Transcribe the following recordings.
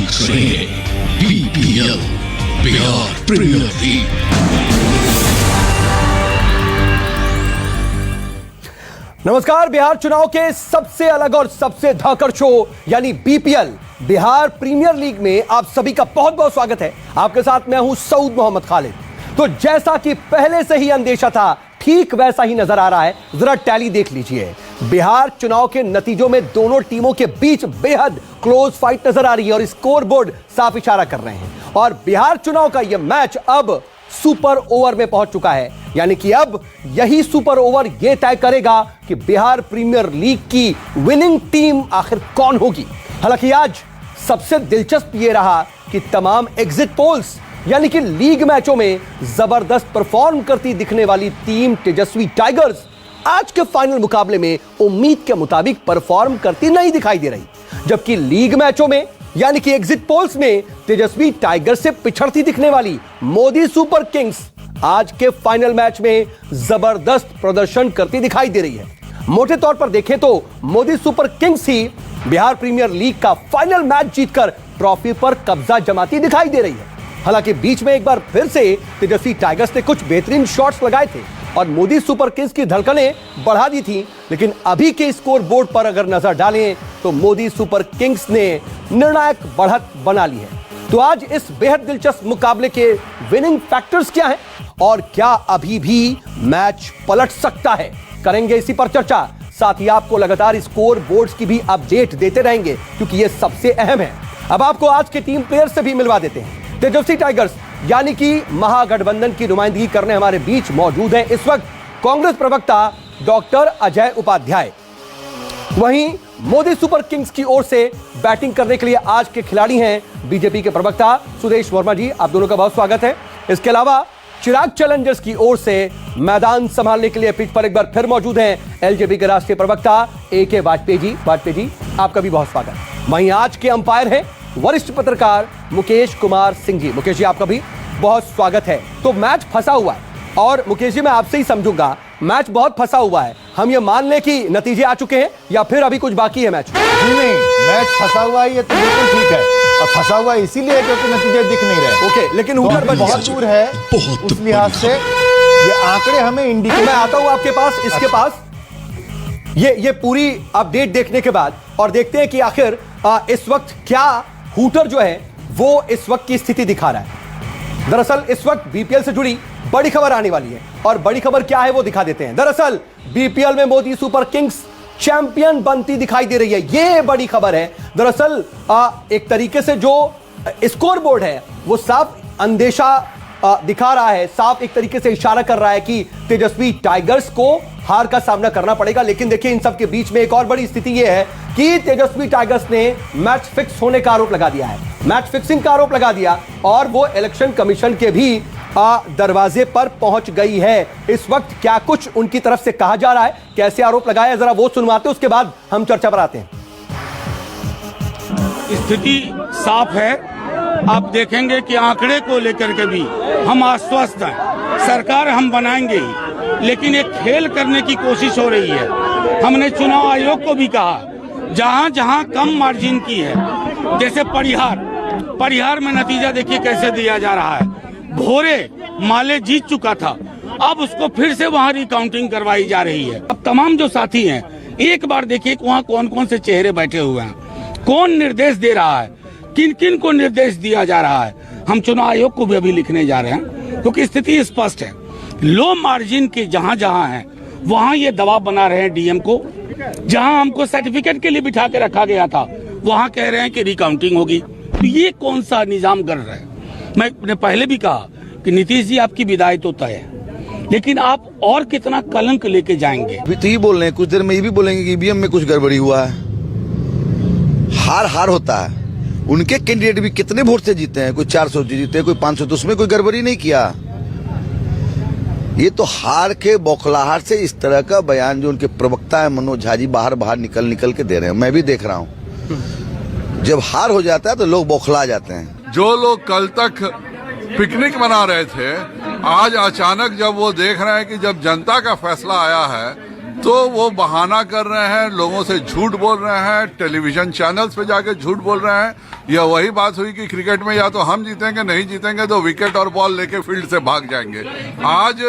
देख रहे हैं बीपीएल, बिहार प्रीमियर लीग। नमस्कार। बिहार चुनाव के सबसे अलग और सबसे धाकड़ शो यानी बीपीएल बिहार प्रीमियर लीग में आप सभी का बहुत बहुत स्वागत है। आपके साथ मैं हूं सऊद मोहम्मद खालिद। तो जैसा कि पहले से ही अंदेशा था, ठीक वैसा ही नजर आ रहा है। जरा टैली देख लीजिए। बिहार चुनाव के नतीजों में दोनों टीमों के बीच बेहद क्लोज फाइट नजर आ रही है और स्कोर बोर्ड साफ इशारा कर रहे हैं। और बिहार चुनाव का यह मैच अब सुपर ओवर में पहुंच चुका है, यानी कि अब यही सुपर ओवर यह तय करेगा कि बिहार प्रीमियर लीग की विनिंग टीम आखिर कौन होगी। हालांकि आज सबसे दिलचस्प यह रहा कि तमाम एग्जिट पोल्स यानी कि लीग मैचों में जबरदस्त परफॉर्म करती दिखने वाली टीम तेजस्वी टाइगर्स आज के फाइनल मुकाबले में उम्मीद के मुताबिक परफॉर्म करती नहीं दिखाई दे रही, जबकि लीग मैचों में यानी कि एग्जिट पोल्स में तेजस्वी टाइगर्स से पिछड़ती दिखने वाली मोदी सुपर किंग्स आज के फाइनल मैच में जबरदस्त प्रदर्शन करती दिखाई दे रही है। मोटे तौर पर देखें तो मोदी सुपर किंग्स ही बिहार प्रीमियर लीग का फाइनल मैच जीतकर ट्रॉफी पर कब्जा जमाती दिखाई दे रही है। हालांकि बीच में एक बार फिर से तेजस्वी टाइगर्स ने कुछ बेहतरीन शॉट्स लगाए थे और मोदी सुपर किंग्स की धड़कनें बढ़ा दी थी, लेकिन अभी के स्कोर बोर्ड पर अगर नजर डालें तो मोदी सुपर किंग्स ने निर्णायक बढ़त बना ली है। तो आज इस बेहद दिलचस्प मुकाबले के विनिंग फैक्टर्स क्या हैं और क्या अभी भी मैच पलट सकता है, करेंगे इसी पर चर्चा। साथ ही आपको लगातार स्कोर बोर्ड्स की भी अपडेट देते रहेंगे क्योंकि यह सबसे अहम है। अब आपको आज के टीम प्लेयर से भी मिलवा देते हैं। तेजस्वी टाइगर्स यानी कि महागठबंधन की नुमाइंदगी करने हमारे बीच मौजूद हैं इस वक्त कांग्रेस प्रवक्ता डॉक्टर अजय उपाध्याय। वहीं मोदी सुपर किंग्स की ओर से बैटिंग करने के लिए आज के खिलाड़ी हैं बीजेपी के प्रवक्ता सुदेश वर्मा जी, आप दोनों का बहुत स्वागत है। इसके अलावा चिराग चैलेंजर्स की ओर से मैदान संभालने के लिए पिच पर एक बार फिर मौजूद हैं एलजेपी के राष्ट्रीय प्रवक्ता AK वाजपेयी जी। वाजपेयी जी, आपका भी बहुत स्वागत। वहीं आज के अंपायर हैं वरिष्ठ पत्रकार मुकेश कुमार सिंह जी। मुकेश जी, आपका भी बहुत स्वागत है। तो मैच फंसा हुआ है और मुकेश जी मैं आपसे ही समझूंगा, मैच बहुत फंसा हुआ है। हम ये मान लें कि नतीजे आ चुके हैं या फिर अभी कुछ बाकी है मैच? जी नहीं, मैच फंसा हुआ है, ये तो बिल्कुल ठीक है। और फंसा हुआ इसीलिए क्योंकि नतीजे दिख नहीं रहे। ओके, लेकिन ऊपर बहुत दूर है उस लिहाज से ये आंकड़े हमें इंडिकेट। मैं आता हूं आपके पास, इसके पास ये पूरी अपडेट देखने के बाद और देखते हैं कि आखिर इस वक्त क्या हूटर जो है वो इस वक्त की स्थिति दिखा रहा है। दरअसल इस वक्त बीपीएल से जुड़ी बड़ी खबर आने वाली है और बड़ी खबर क्या है वो दिखा देते हैं। दरअसल बीपीएल में मोदी सुपर किंग्स चैंपियन बनती दिखाई दे रही है, ये बड़ी खबर है। दरअसल एक तरीके से जो स्कोर बोर्ड है वो साफ अंदेशा दिखा रहा है, साफ एक तरीके से इशारा कर रहा है कि तेजस्वी टाइगर्स को हार का सामना करना पड़ेगा। लेकिन देखिए, इन सब के बीच में एक और बड़ी स्थिति यह है कि तेजस्वी टाइगर्स ने मैच फिक्स होने का आरोप लगा दिया है, मैच फिक्सिंग का आरोप लगा दिया और वो इलेक्शन कमीशन के भी दरवाजे पर पहुंच गई है। इस वक्त क्या कुछ उनकी तरफ से कहा जा रहा है, कैसे आरोप लगाया है, जरा वो सुनवाते हैं, उसके बाद हम चर्चा पर आते हैं। स्थिति साफ है। आप देखेंगे कि आंकड़े को लेकर के भी हम आश्वस्त हैं, सरकार हम बनाएंगे ही, लेकिन एक खेल करने की कोशिश हो रही है। हमने चुनाव आयोग को भी कहा, जहां जहां कम मार्जिन की है, जैसे परिहार में नतीजा देखिए कैसे दिया जा रहा है। भोरे माले जीत चुका था, अब उसको फिर से वहां रिकाउंटिंग करवाई जा रही है। अब तमाम जो साथी हैं, एक बार देखिए वहां कौन कौन से चेहरे बैठे हुए हैं, कौन निर्देश दे रहा है, किन किन को निर्देश दिया जा रहा है। हम चुनाव आयोग को भी अभी लिखने जा रहे हैं क्योंकि स्थिति स्पष्ट है। लो मार्जिन के जहां जहां है वहां ये दबाव बना रहे हैं डीएम को। जहां हमको सर्टिफिकेट के लिए बिठा के रखा गया था वहां कह रहे हैं कि रिकाउंटिंग होगी। तो ये कौन सा निजाम कर रहे हैं? मैंने पहले भी कहा कि नीतीश जी आपकी विदाई तो तय है, लेकिन आप और कितना कलंक लेके जाएंगे? अभी तो ये बोल रहे हैं, कुछ देर में ये भी बोलेंगे कि ईवीएम में कुछ गड़बड़ी हुआ है। हार होता है। उनके कैंडिडेट भी कितने वोट से जीते हैं, कोई 400 जीते, कोई 500, तो उसमें कोई गड़बड़ी नहीं किया। ये तो हार के बौखलाहट से इस तरह का बयान जो उनके प्रवक्ता है मनोज झा जी बाहर निकल के दे रहे हैं, मैं भी देख रहा हूँ। जब हार हो जाता है तो लोग बौखला जाते हैं। जो लोग कल तक पिकनिक मना रहे थे, आज अचानक जब वो देख रहे हैं कि जब जनता का फैसला आया है तो वो बहाना कर रहे हैं, लोगों से झूठ बोल रहे हैं, टेलीविजन चैनल्स पे जाके झूठ बोल रहे हैं। यह वही बात हुई कि क्रिकेट में या तो हम जीतेंगे, नहीं जीतेंगे तो विकेट और बॉल लेके फील्ड से भाग जाएंगे। आज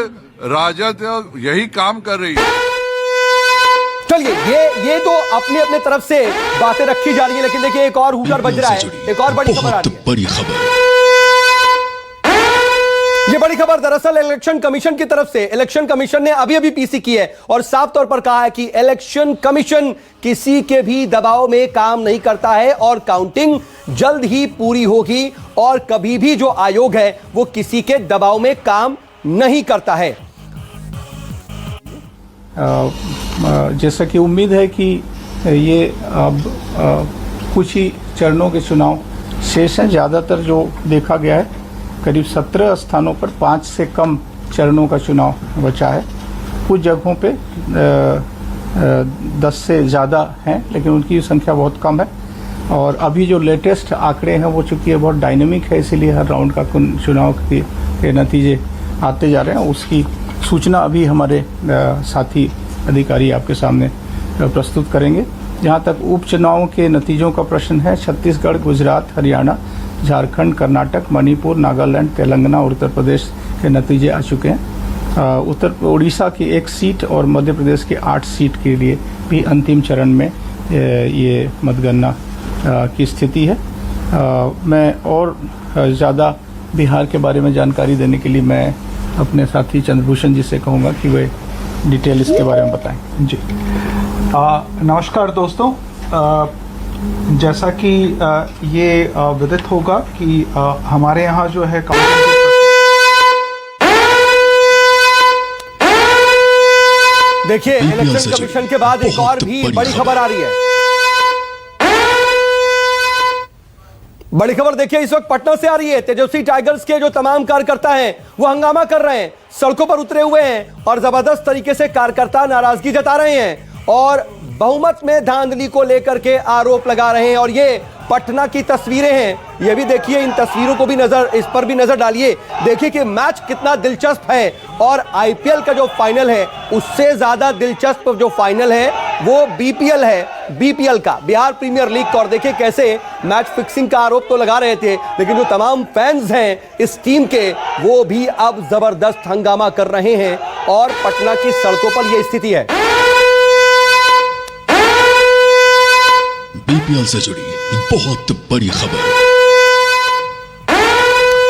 राजद यही काम कर रही है। चलिए, ये तो अपने अपने तरफ से बातें रखी जा रही है, लेकिन देखिए एक और हुटर बज रहा है, एक और बड़ी खबर आ रही है। बड़ी खबर, ये बड़ी खबर दरअसल इलेक्शन कमीशन की तरफ से। इलेक्शन कमीशन ने अभी अभी पीसी की है और साफ तौर पर कहा है कि इलेक्शन कमीशन किसी के भी दबाव में काम नहीं करता है और काउंटिंग जल्द ही पूरी होगी और कभी भी जो आयोग है वो किसी के दबाव में काम नहीं करता है। जैसा कि उम्मीद है कि ये अब कुछ ही चरणों के चुनाव शेष हैं। ज़्यादातर जो देखा गया है करीब 17 स्थानों पर 5 से कम चरणों का चुनाव बचा है। कुछ जगहों पे 10 से ज़्यादा हैं, लेकिन उनकी संख्या बहुत कम है। और अभी जो लेटेस्ट आंकड़े हैं वो चूँकि बहुत डायनेमिक है, इसीलिए हर राउंड का चुनाव के नतीजे आते जा रहे हैं। उसकी सूचना अभी हमारे साथी अधिकारी आपके सामने प्रस्तुत करेंगे। जहां तक उपचुनावों के नतीजों का प्रश्न है, छत्तीसगढ़, गुजरात, हरियाणा, झारखंड, कर्नाटक, मणिपुर, नागालैंड, तेलंगाना और उत्तर प्रदेश के नतीजे आ चुके हैं। उड़ीसा की 1 सीट और मध्य प्रदेश की 8 सीट के लिए भी अंतिम चरण में ये मतगणना की स्थिति है। मैं और ज़्यादा बिहार के बारे में जानकारी देने के लिए मैं अपने साथी चंद्रभूषण जी से कहूँगा कि वे डिटेल इसके बारे में बताएं। जी नमस्कार दोस्तों, जैसा कि ये विदित होगा कि हमारे यहाँ जो है देखिए, इलेक्शन कमीशन के बाद एक और भी बड़ी खबर आ रही है। बड़ी खबर देखिए इस वक्त पटना से आ रही है। तेजस्वी टाइगर्स के जो तमाम कार्यकर्ता हैं वो हंगामा कर रहे हैं, सड़कों पर उतरे हुए हैं और जबरदस्त तरीके से कार्यकर्ता नाराजगी जता रहे हैं और बहुमत में धांधली को लेकर के आरोप लगा रहे हैं। और ये पटना की तस्वीरें हैं, ये भी देखिए, इन तस्वीरों को भी इस पर भी नजर डालिए। देखिए कि मैच कितना दिलचस्प है और आईपीएल का जो फाइनल है उससे ज्यादा दिलचस्प जो फाइनल है वो बीपीएल है, बीपीएल का, बिहार प्रीमियर लीग का। और देखिए कैसे मैच फिक्सिंग का आरोप तो लगा रहे थे, लेकिन जो तमाम फैंस हैं इस टीम के वो भी अब जबरदस्त हंगामा कर रहे हैं और पटना की सड़कों पर यह स्थिति है। बीपीएल से जुड़ी बहुत बड़ी खबर।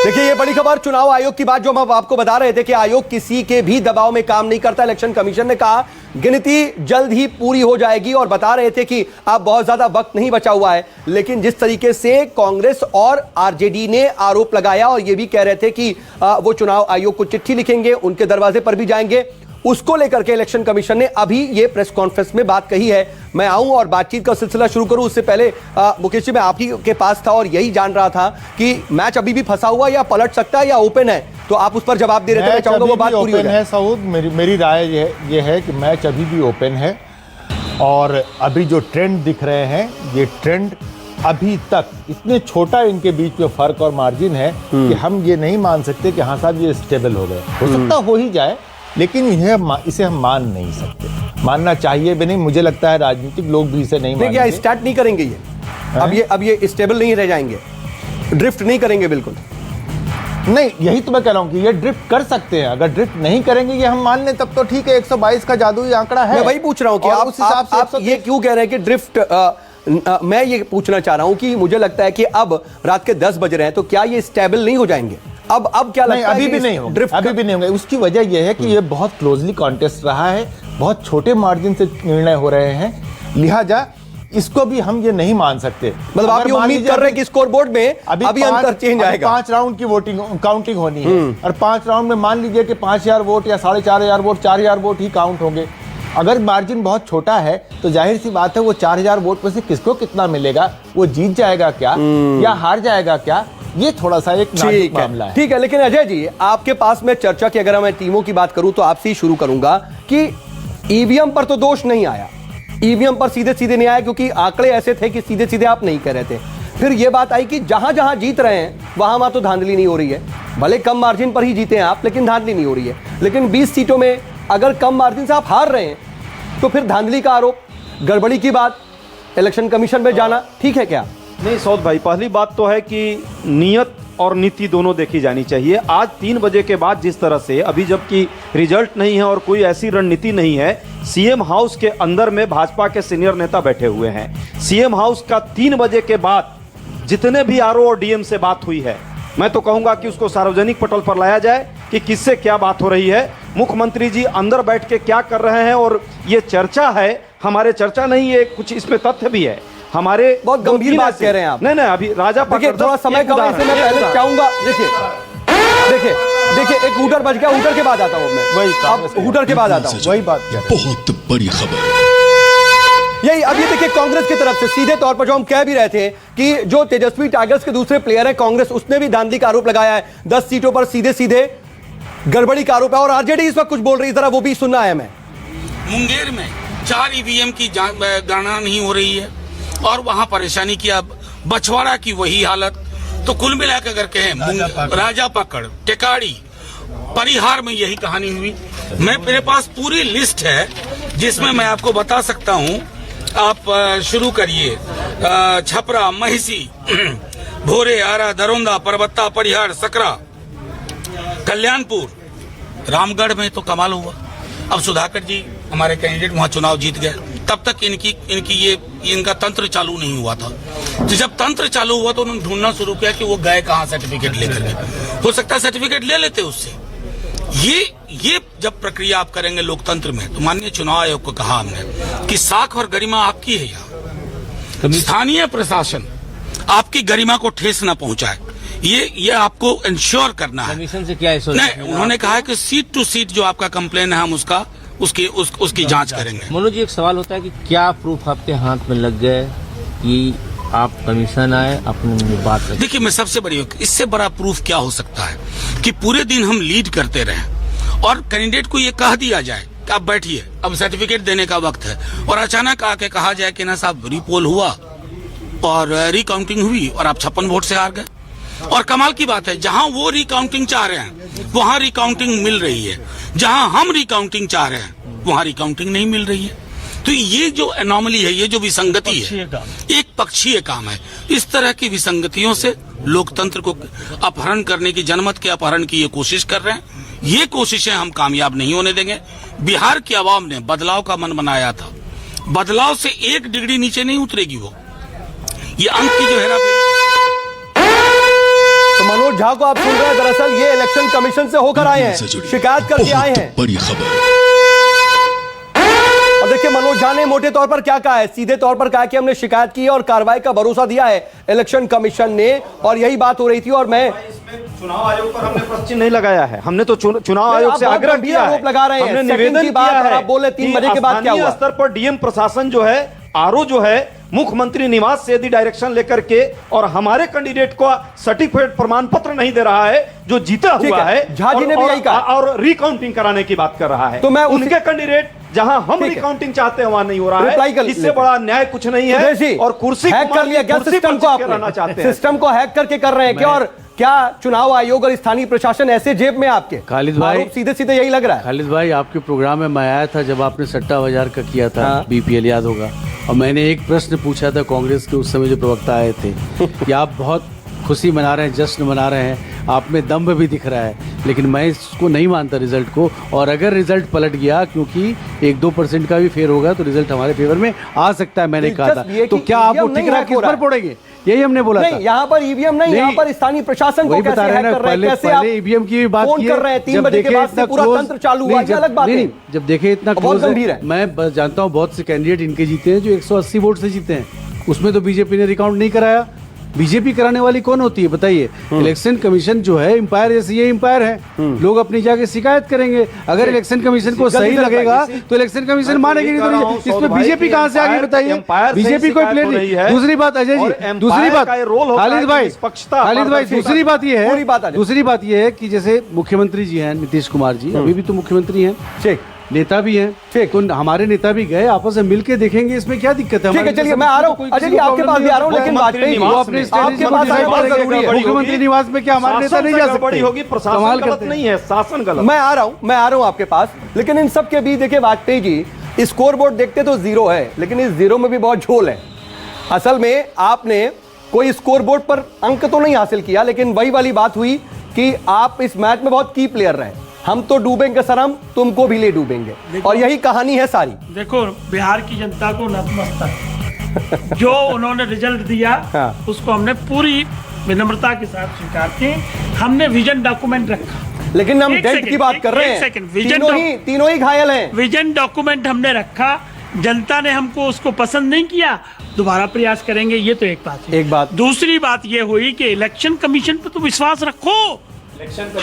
देखिए ये बड़ी खबर चुनाव आयोग की बात जो हम आपको बता रहे थे कि आयोग किसी के भी दबाव में काम नहीं करता। इलेक्शन कमीशन ने कहा गिनती जल्द ही पूरी हो जाएगी और बता रहे थे कि अब बहुत ज्यादा वक्त नहीं बचा हुआ है। लेकिन जिस तरीके से कांग्रेस और आरजेडी ने आरोप लगाया और ये भी कह रहे थे कि वो चुनाव आयोग को चिट्ठी लिखेंगे, उनके दरवाजे पर भी जाएंगे, उसको लेकर के इलेक्शन कमीशन ने अभी ये प्रेस कॉन्फ्रेंस में बात कही है। मैं आऊं और बातचीत का सिलसिला शुरू करूं, उससे पहले मुकेश जी मैं आप ही के पास था और यही जान रहा था कि मैच अभी भी फंसा हुआ या पलट सकता है या ओपन है, तो आप उस पर जवाब दे रहे थे। मैं चाहूंगा वो बात पूरी हो जाए। सऊद, मेरी राय ये है कि मैच अभी भी ओपन है और अभी जो ट्रेंड दिख रहे हैं ये ट्रेंड अभी तक इतने छोटा इनके बीच में फर्क और मार्जिन है कि हम ये नहीं मान सकते कि हाँ साहब ये स्टेबल हो गए। हो सकता हो ही जाए, लेकिन इसे हम मान नहीं सकते, मानना चाहिए भी नहीं। मुझे लगता है राजनीतिक लोग भी इसे नहीं मानेंगे। क्या स्टार्ट नहीं करेंगे ये अब ये स्टेबल नहीं रह जाएंगे, ड्रिफ्ट नहीं करेंगे बिल्कुल नहीं। यही तो मैं कह रहा हूं कि ये ड्रिफ्ट कर सकते हैं। अगर ड्रिफ्ट नहीं करेंगे ये हम मान लें तब तो ठीक है, 122 का जादुई आंकड़ा है। मैं वही पूछ रहा हूं कि आप ये क्यों कह रहे हैं कि ड्रिफ्ट। मैं ये पूछना चाह रहा हूं कि मुझे लगता है कि अब रात के 10 बज रहे हैं, तो क्या ये स्टेबल नहीं हो जाएंगे? अब क्या लगता है? अभी भी नहीं होंगे, अभी भी नहीं होंगे। उसकी वजह यह है कि ये बहुत क्लोजली कॉन्टेस्ट रहा है, बहुत छोटे मार्जिन से निर्णय हो रहे हैं, लिहाजा इसको भी हम ये नहीं मान सकते। मतलब आप ये उम्मीद कर रहे हैं कि स्कोर बोर्ड में अभी अंतर चेंज आएगा? 5 राउंड की वोटिंग काउंटिंग होनी है और 5 राउंड में मान लीजिए कि 5000 वोट या 4500 वोट, 4000 वोट ही काउंट होंगे। अगर मार्जिन बहुत छोटा है तो जाहिर सी बात है वो 4000 वोट में से किसको कितना मिलेगा, वो जीत जाएगा क्या या हार जाएगा क्या, ये थोड़ा सा एक नाजुक मामला है। ठीक है, लेकिन अजय जी आपके पास में चर्चा की अगर मैं टीमों की बात करूं तो आपसे ही शुरू करूंगा कि ईवीएम पर तो दोष नहीं आया, ईवीएम पर सीधे सीधे नहीं आया क्योंकि आंकड़े ऐसे थे कि सीधे सीधे आप नहीं कह रहे थे। फिर यह बात आई कि जहां जहां जीत रहे हैं वहां तो धांधली नहीं हो रही है, भले कम मार्जिन पर ही जीते हैं आप, लेकिन धांधली नहीं हो रही है। लेकिन 20 सीटों में अगर कम मार्जिन से आप हार रहे हैं तो फिर धांधली का आरोप, गड़बड़ी की बात, इलेक्शन कमीशन में जाना ठीक है क्या? नहीं सौद भाई, पहली बात तो है कि नियत और नीति दोनों देखी जानी चाहिए। आज 3 बजे के बाद जिस तरह से अभी जबकि रिजल्ट नहीं है और कोई ऐसी रणनीति नहीं है, सीएम हाउस के अंदर में भाजपा के सीनियर नेता बैठे हुए हैं। सीएम हाउस का 3 बजे के बाद जितने भी आरओ और डीएम से बात हुई है, मैं तो कहूंगा कि उसको सार्वजनिक पटल पर लाया जाए कि किससे क्या बात हो रही है, मुख्यमंत्री जी अंदर बैठ के क्या कर रहे हैं। और ये चर्चा है, हमारे चर्चा नहीं है, कुछ इसमें तथ्य भी है। हमारे बहुत गंभीर बात कह रहे हैं आप। नहीं अभी राजा देखिए, थोड़ा समय कम है, इसलिए मैं पहले चाहूंगा, देखिए एक हूटर बज गया, हूटर के बाद आता हूं मैं, वही अब हूटर के बाद आता हूं, वही बात कह रहे हैं। बहुत बड़ी खबर। यही अब ये देखिए कांग्रेस की तरफ से सीधे तौर पर जो हम कह भी रहे थे कि जो तेजस्वी टाइगर्स के दूसरे प्लेयर है कांग्रेस, उसने भी धांधली का आरोप लगाया है। 10 सीटों पर सीधे गड़बड़ी का आरोप है। और आरजेडी इस वक्त कुछ बोल रही है, जरा वो भी सुनना है हमें। मुंगेर में 4 ईवीएम की गणना नहीं हो रही है और वहां परेशानी की, अब बछवाड़ा की वही हालत। तो कुल मिलाकर अगर कहें राजा पकड़, टेकाड़ी, परिहार में यही कहानी हुई। मेरे पास पूरी लिस्ट है जिसमें मैं आपको बता सकता हूं। आप शुरू करिए, छपरा, महिसी, भोरे, आरा, दरोंदा, परबत्ता, परिहार, सकरा, कल्याणपुर, रामगढ़ में तो कमाल हुआ। अब सुधाकर जी हमारे कैंडिडेट वहां चुनाव जीत गए, तब तक इनका तंत्र चालू नहीं हुआ था। तो जब तंत्र चालू हुआ तो उन्होंने ढूंढना शुरू किया कि वो गए कहां सर्टिफिकेट लेकर के। हो सकता है सर्टिफिकेट ले लेते उससे। ये जब प्रक्रिया आप करेंगे लोकतंत्र में, तो माननीय चुनाव आयोग को कहा हमने कि साख और गरिमा आपकी है। यहाँ स्थानीय प्रशासन आपकी गरिमा को ठेस न पहुंचाए, ये आपको इंश्योर करना है। कमीशन से क्या नहीं, उन्होंने कहा है कि सीट टू सीट जो आपका कंप्लेन है हम उसकी जांच करेंगे। मनोज जी, एक सवाल होता है कि क्या प्रूफ आपके हाथ में लग गए कि आप कमीशन आए अपनी बात करें? देखिए, मैं सबसे बड़ी, इससे बड़ा प्रूफ क्या हो सकता है कि पूरे दिन हम लीड करते रहे और कैंडिडेट को ये कह दिया जाए कि आप बैठिए, अब सर्टिफिकेट देने का वक्त है, और अचानक आके कहा जाए कि ना साहब रीपोल हुआ और रिकाउंटिंग हुई और आप 56 वोट से हार गए। और कमाल की बात है, जहां वो रिकाउंटिंग चाह रहे हैं वहां रिकाउंटिंग मिल रही है, जहां हम रिकाउंटिंग चाह रहे हैं वहां रिकाउंटिंग नहीं मिल रही है। तो ये जो एनॉमली है, ये जो विसंगति है, एक पक्षीय काम है। इस तरह की विसंगतियों से लोकतंत्र को अपहरण करने की, जनमत के अपहरण की ये कोशिश कर रहे हैं। ये कोशिशें हम कामयाब नहीं होने देंगे। बिहार की आवाम ने बदलाव का मन बनाया था, बदलाव से 1 डिग्री नीचे नहीं उतरेगी वो। ये अंक की जो है तो मनोज झा को आप सुन रहे हैं, दरअसल ये इलेक्शन कमीशन से होकर आए हैं, शिकायत करके आए हैं। बड़ी खबर। और देखिए मनोज झा ने मोटे तौर पर क्या कहा है, सीधे तौर पर कहा कि हमने शिकायत की है और कार्रवाई का भरोसा दिया है इलेक्शन कमीशन ने, और यही बात हो रही थी। और मैं चुनाव आयोग पर हमने प्रश्न नहीं लगाया है, हमने तो चुनाव आयोग से आग्रह किया है, आरोप लगा रहे हैं, हमने सेकंड निवेदन की बात किया है। आप बोले 3 बजे के बाद क्या हुआ? स्तर पर डीएम प्रशासन जो है, आरओ जो है, मुख्यमंत्री निवास से यदि डायरेक्शन लेकर के और हमारे कैंडिडेट को सर्टिफिकेट प्रमाण पत्र नहीं दे रहा है जो जीता हुआ है, झा जी ने भी यही कहा, और रिकाउंटिंग कराने की बात कर रहा है, तो मैं उनके कैंडिडेट जहां हम रिकाउंटिंग चाहते हैं वहां नहीं हो रहा है। इससे बड़ा न्याय कुछ नहीं है। और कुर्सी हैक कर लिया क्या सिस्टम को? आप सिस्टम को हैक करके कर रहे हैं क्या? और क्या चुनाव आयोग और स्थानीय प्रशासन ऐसे जेब में आपके? खालिद भाई, सीधे सीधे यही लग रहा है। खालिद भाई, आपके प्रोग्राम में मैं आया था जब आपने सट्टा बाजार का किया था, बीपीएल याद होगा, और मैंने एक प्रश्न पूछा था कांग्रेस के उस समय जो प्रवक्ता आए थे कि आप बहुत खुशी मना रहे हैं, जश्न मना रहे हैं, आप में दम्भ भी दिख रहा है, लेकिन मैं इसको नहीं मानता रिजल्ट को। और अगर रिजल्ट पलट गया, क्योंकि 1-2% का भी फेर होगा, तो रिजल्ट हमारे फेवर में आ सकता है, मैंने कहा था। तो क्या आप वो ठिकरा किस पर फोड़ेंगे? यही हमने बोला था। यहाँ पर ईवीएम नहीं, यहाँ पर स्थानीय प्रशासन को कैसे हैक कर रहे हैं, कैसे आप ईवीएम की बात कर रहे हैं? 3 बजे के बाद से पूरा तंत्र चालू हुआ, ये अलग बात है। जब देखे इतना क्लोज है, मैं जानता हूँ बहुत से कैंडिडेट इनके जीते हैं जो 180 वोट से जीते हैं, उसमें तो बीजेपी ने रिकाउंट नहीं कराया। बीजेपी कराने वाली कौन होती है बताइए? इलेक्शन कमीशन जो है एम्पायर, जैसे ये एम्पायर है, लोग अपनी जाके शिकायत करेंगे। अगर इलेक्शन कमीशन को सही लगेगा तो इलेक्शन कमीशन मानेगी, इसमें बीजेपी कहाँ से आ गई बताइए? बीजेपी कोई प्ले नहीं है। दूसरी बात अजय जी, दूसरी बात खालिद भाई, दूसरी बात ये है कि जैसे मुख्यमंत्री जी हैं नीतीश कुमार जी, अभी भी तो मुख्यमंत्री हैं, नेता भी हैं, तो हमारे नेता भी गए, आपस में मिलके देखेंगे, इसमें क्या दिक्कत है? ठीक है, चलिए मैं आ रहा हूँ अजय जी, आपके पास भी आ रहा हूँ, लेकिन वाजपेयी आपके पास आना जरूरी है। मुख्यमंत्री निवास में क्या हमारे नेता नहीं जा सकते? होगी, प्रशासन गलत नहीं है, शासन गलत। मैं आ रहा हूँ आपके पास, लेकिन इन सब के बीच देखिए वाजपेयी जी स्कोर बोर्ड देखते तो जीरो है, लेकिन इस जीरो में भी बहुत झोल है। असल में आपने कोई स्कोर बोर्ड पर अंक तो नहीं हासिल किया, लेकिन वही वाली बात हुई कि आप इस मैच में बहुत की प्लेयर रहे। हम तो डूबेंगे सर, हम तुमको भी ले डूबेंगे, और यही कहानी है सारी। देखो, बिहार की जनता को नतमस्तक जो उन्होंने रिजल्ट दिया, हाँ। उसको हमने पूरी विनम्रता के साथ स्वीकार किए। हमने विजन डॉक्यूमेंट रखा, लेकिन हम डेंट की बात कर रहे हैं। तीनों ही घायल हैं। विजन डॉक्यूमेंट हमने रखा, जनता ने हमको उसको पसंद नहीं किया, दोबारा प्रयास करेंगे। ये तो एक बात है। एक बात दूसरी बात ये हुई कि इलेक्शन कमीशन पे तो विश्वास रखो।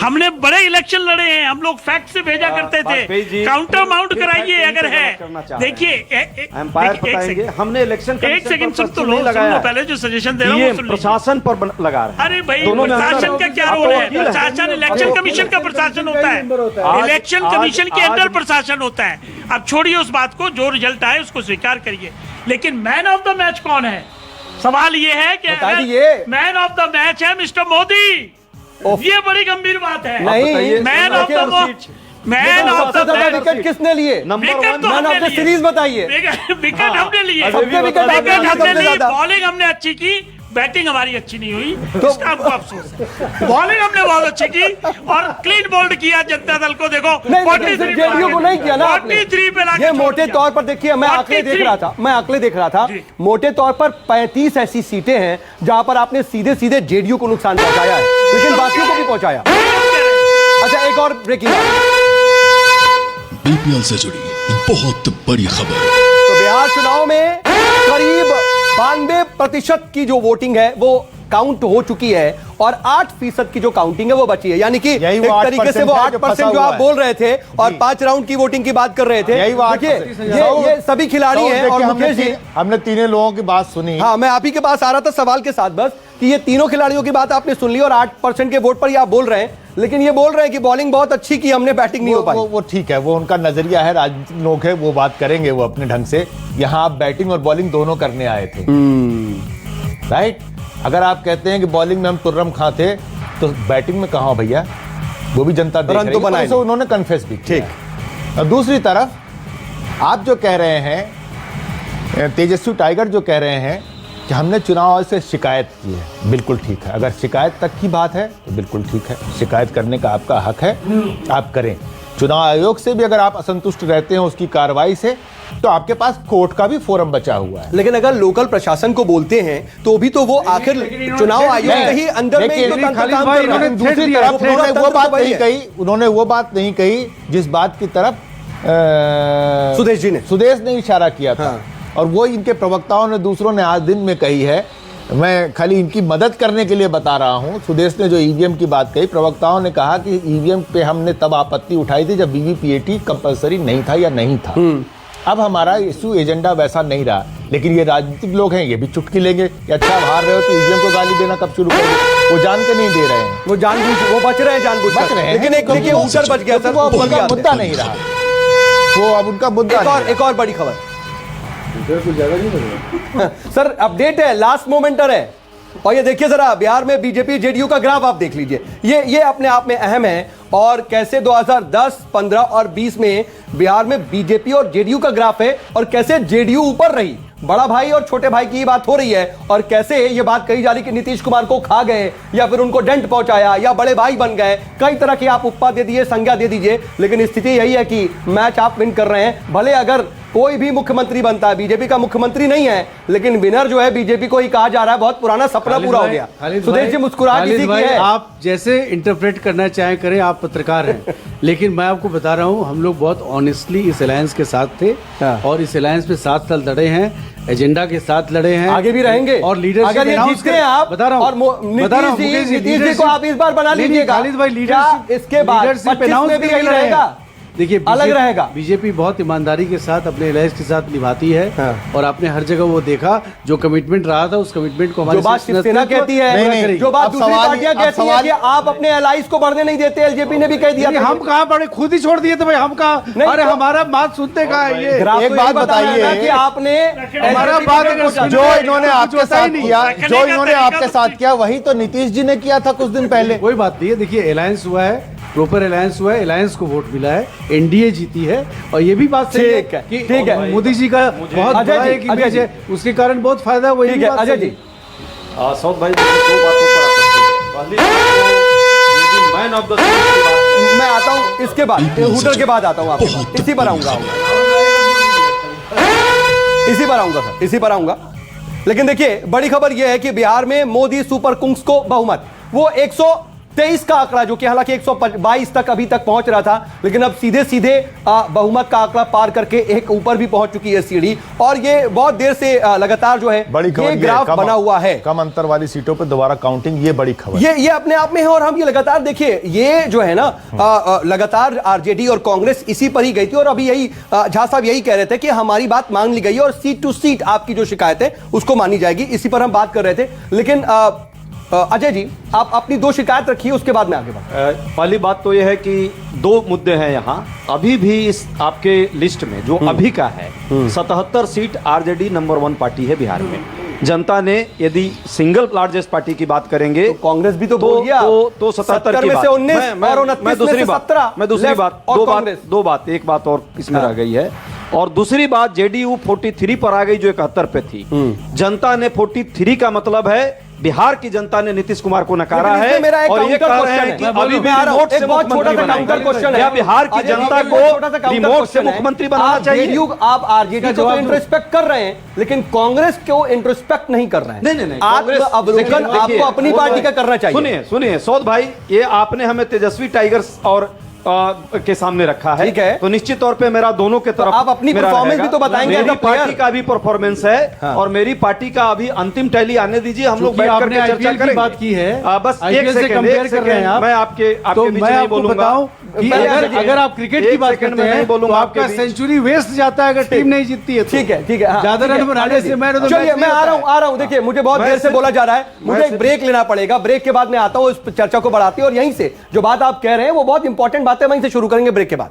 हमने बड़े इलेक्शन लड़े हैं, हम लोग फैक्ट से भेजा करते थे। काउंटर माउंट कराइए अगर है। देखिए, हमने इलेक्शन एक सेकंड सुन तो लो, पहले जो सजेशन दे रहा हूँ प्रशासन पर लगा रहे हैं। अरे भाई, प्रशासन का क्या रोल है? प्रशासन इलेक्शन कमीशन का प्रशासन होता है, इलेक्शन कमीशन के अंडर प्रशासन होता है। अब छोड़िए उस बात को, जो रिजल्ट आए उसको स्वीकार करिए, लेकिन मैन ऑफ द मैच कौन है? सवाल ये है कि मैन ऑफ द मैच है मिस्टर मोदी। ये बड़ी गंभीर बात है। नहीं, मैन ऑफ द विकेट किसने लिए? विकेट तो मैन ऑफ द सीरीज बताइए। विकेट हमने लिए, बॉलिंग हमने अच्छी की, बैटिंग हमारी अच्छी नहीं हुई, तो इसका हमको अफसोस है। बॉलिंग हमने बहुत अच्छी की और क्लीन बोल्ड किया जनता दल को। देखो, 43 जेडीयू को नहीं किया ना आपने। 43 पे लाके ये मोटे तौर पर देखिए, मैं आंकड़े देख रहा था, मोटे तौर पर 35 ऐसी सीटें हैं जहां पर आपने सीधे सीधे जेडीयू को नुकसान पहुंचाया है, लेकिन बाकियों को भी पहुंचाया। अच्छा, एक और ब्रेकिंग बीपीएल से जुड़ी बहुत बड़ी खबर। तो बिहार चुनाव में करीब 92% की जो वोटिंग है वो काउंट हो चुकी है, और 8% की जो काउंटिंग है वो बची है। यानी कि एक तरीके से वो 8% जो आप बोल रहे थे और 5 राउंड की वोटिंग की बात कर रहे थे। ये सभी खिलाड़ी हैं। और मुकेश जी, हमने तीनों लोगों की बात सुनी। हाँ, मैं आप ही के पास आ रहा था सवाल के साथ, बस कि ये तीनों खिलाड़ियों की बात आपने सुन ली और 8% के वोट पर ये आप बोल रहे हैं, लेकिन ये बोल रहे हैं कि बॉलिंग बहुत अच्छी की, हमने बैटिंग नहीं हो पाई। वो ठीक है, वो उनका नजरिया है, राजनीतिक लोग है, वो बात करेंगे वो अपने ढंग से। यहाँ आप बैटिंग और बॉलिंग दोनों करने आए थे, राइट? अगर आप कहते हैं कि बॉलिंग में हम तुर्रम खां थे, तो बैटिंग में कहाँ भैया? वो भी जनता देख रही है, तो उन्होंने कन्फेस भी किया। ठीक। और दूसरी तरफ आप जो कह रहे हैं, तेजस्वी टाइगर जो कह रहे हैं कि हमने चुनाव आयोग से शिकायत की है, बिल्कुल ठीक है। अगर शिकायत तक की बात है तो बिल्कुल ठीक है, शिकायत करने का आपका हक है, आप करें। चुनाव आयोग से भी अगर आप असंतुष्ट रहते हैं उसकी कार्रवाई से, तो आपके पास कोर्ट का भी फोरम बचा हुआ है। लेकिन अगर लोकल प्रशासन को बोलते हैं तो भी तो वो आखिर चुनाव आयोग के ही अंदर में ही तो काम कर रहा है। दूसरी तरफ उन्होंने वो बात नहीं कही जिस बात की तरफ सुदेश ने इशारा किया था, और वो इनके प्रवक्ताओं ने, दूसरों ने आज दिन में कही है। मैं खाली इनकी मदद करने के लिए बता रहा हूं। सुदेश ने जो ईवीएम की बात कही, प्रवक्ताओं ने कहा कि ईवीएम पे हमने तब आपत्ति उठाई थी जब वीवीपीएटी कंपलसरी नहीं था या नहीं था। अब हमारा इशू एजेंडा वैसा नहीं रहा, लेकिन ये राजनीतिक लोग हैं, ये भी चुटकी लेंगे कि अच्छा हार रहे हो तो ईवीएम को गाली देना कब शुरू करेंगे। वो जान के नहीं दे रहे हैं, वो जानबूझ, वो बच रहे हैं, जानबूझ बच रहे हैं। लेकिन एक देखिए ऊपर बच गया सर, वो उनका मुद्दा नहीं रहा, वो अब उनका मुद्दा। एक और बड़ी खबर सर, अपडेट है, लास्ट मोमेंटर है। और ये देखिए जरा, बिहार में बीजेपी जेडीयू का ग्राफ आप देख लीजिए, ये अपने आप में अहम है। और कैसे 2010, 15 और 20 में बिहार में बीजेपी और जेडीयू का ग्राफ है, और कैसे जेडीयू ऊपर रही, बड़ा भाई और छोटे भाई की बात हो रही है, और कैसे ये बात कही जा रही कि नीतीश कुमार को खा गए या फिर उनको डेंट पहुंचाया या बड़े भाई बन गए, कई तरह की आप उपमा दे दीजिए, संज्ञा दे दीजिए, लेकिन स्थिति यही है कि मैच आप विन कर रहे हैं। भले अगर कोई भी मुख्यमंत्री बनता है, बीजेपी का मुख्यमंत्री नहीं है, लेकिन विनर जो है बीजेपी को ही कहा जा रहा है। बहुत पुराना सपना पूरा हो गया। सुदेश जी मुस्कुरा दीजिए। आप जैसे इंटरप्रेट करना चाहे करें, आप पत्रकार हैं, लेकिन मैं आपको बता रहा हूं, हम लोग बहुत ऑनेस्टली इस अलायंस के साथ थे, और इस अलायंस पे 7 साल लड़े हैं, एजेंडा के साथ लड़े हैं, आगे भी रहेंगे। और लीडरशिप अगर ये जीतते हैं आप, बता रहा हूं, और नीतीश जी को आप इस बार बना लीजिएगा, खालिद भाई, लीडरशिप इसके बाद 25 में भी यही रहेगा, देखिए अलग रहेगा। बीजेपी बहुत ईमानदारी के साथ अपने एलायंस के साथ निभाती है, और आपने हर जगह वो देखा, जो कमिटमेंट रहा था उस कमिटमेंट को हमारी जो बात शिवसेना कहती है, जो बात दूसरी पार्टियां कहती है कि आप अपने एलायंस को बढ़ने नहीं देते, एलजेपी ने भी कह दिया। हम कहाँ बढ़े, खुद ही छोड़ दिए थे भाई, हम कहाँ, अरे हमारा बात सुनते कहाँ है? ये एक बात बताइए कि आपने हमारा बात जो इन्होंने आपके साथ किया, जो इन्होंने आपके साथ किया, वही तो नीतीश जी ने किया था कुछ दिन पहले। कोई बात नहीं है, देखिए अलायंस हुआ है, प्रॉपर अलायंस हुआ है, अलायंस को वोट मिला है, एनडीए जीती है। और ये भी बात सही है ठीक है, कि ठीक है। मोदी जी का बहुत अजय बड़ा जी, एक अजय इमेज जी। है, उसके कारण बहुत फायदा हुआ। ठीक है अजय जी, सौद भाई मुझे दो बातों पर आ सकते हैं। पहली बात तो मैन ऑफ द सीरीज की बात मैं आता हूं इसके बाद, हुटर के बाद आता हूं आपके पास। इसी पर आऊंगा सर, इसी पर आऊंगा। लेकिन देखिए बड़ी खबर यह है कि बिहार में मोदी सुपर कुंग्स को बहुमत, वो 123 का आंकड़ा जो कि हालांकि 122 तक अभी तक पहुंच रहा था, लेकिन अब सीधे सीधे बहुमत का आंकड़ा पार करके एक ऊपर भी पहुंच चुकी है सीढ़ी। और ये बहुत देर से लगातार जो है बड़ी खबर ये ग्राफ बना हुआ है। कम अंतर वाली सीटों पे दोबारा काउंटिंग, ये बड़ी खबर ये अपने आप में है। और हम ये लगातार देखिए, ये जो है ना लगातार आरजेडी और कांग्रेस इसी पर ही गई थी। और अभी यही झा साहब यही कह रहे थे कि हमारी बात मान ली गई है और सीट टू सीट आपकी जो शिकायत है उसको मानी जाएगी। इसी पर हम बात कर रहे थे। लेकिन अजय जी, आप अपनी दो शिकायत रखिए, उसके बाद में आगे बढ़। पहली बात तो यह है कि दो मुद्दे हैं यहाँ। अभी भी इस आपके लिस्ट में जो अभी का है 77 सीट आरजेडी नंबर 1 पार्टी है बिहार में। जनता ने यदि सिंगल लार्जेस्ट पार्टी की बात करेंगे तो कांग्रेस भी तो बोल गया, तो 77 की में बात। से 19 और 29 मैं दूसरी बात, 17 दो बात एक बात और इसमें रह गई है। और दूसरी बात, जेडीयू 43 पर आ गई जो 71 पे थी। जनता ने 43 का मतलब है बिहार की जनता ने नीतीश कुमार को नकारा है। और ये कह रहे हैं कि अभी भी रिमोट से मुख्यमंत्री बनाएंगे। क्या बिहार की जनता को रिमोट से मुख्यमंत्री बनाना चाहिए? आप आरजेडी को इंट्रोस्पेक्ट कर रहे हैं, लेकिन कांग्रेस को इंट्रोस्पेक्ट नहीं कर रहे हैं। नहीं, आत्म-अवलोकन आपको अपनी पार्टी का करना चाहिए। सुनिए सौद भाई, ये आपने हमें तेजस्वी टाइगर्स और के सामने रखा है, ठीक है। तो निश्चित तौर पे मेरा दोनों के तरफ आप अपनी परफॉर्मेंस भी तो बताएंगे। मेरी पार्टी का भी परफॉर्मेंस है और मेरी पार्टी का अभी अंतिम टैली आने दीजिए, हम लोग बैठ करके चर्चा करेंगे। बात की है, बस एक सेकंड कंपेयर कर रहे हैं आप। मैं आपके बीच में नहीं बोलूंगा कि अगर आप क्रिकेट की बात करते हैं तो आपका सेंचुरी वेस्ट जाता है अगर टीम नहीं जीतती है। ठीक है, ठीक है, ज्यादा रन बनाने से चलिए मैं आ रहा हूं। देखिए मुझे बहुत देर से बोला जा रहा है, मुझे एक ब्रेक लेना पड़ेगा। ब्रेक के बाद मैं आता हूं, इस चर्चा को बढ़ाते हैं। और यहीं से जो बात आप कह रहे हैं वो बहुत इंपॉर्टेंट बात है, वहीं से शुरू करेंगे ब्रेक के बाद।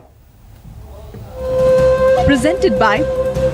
Presented by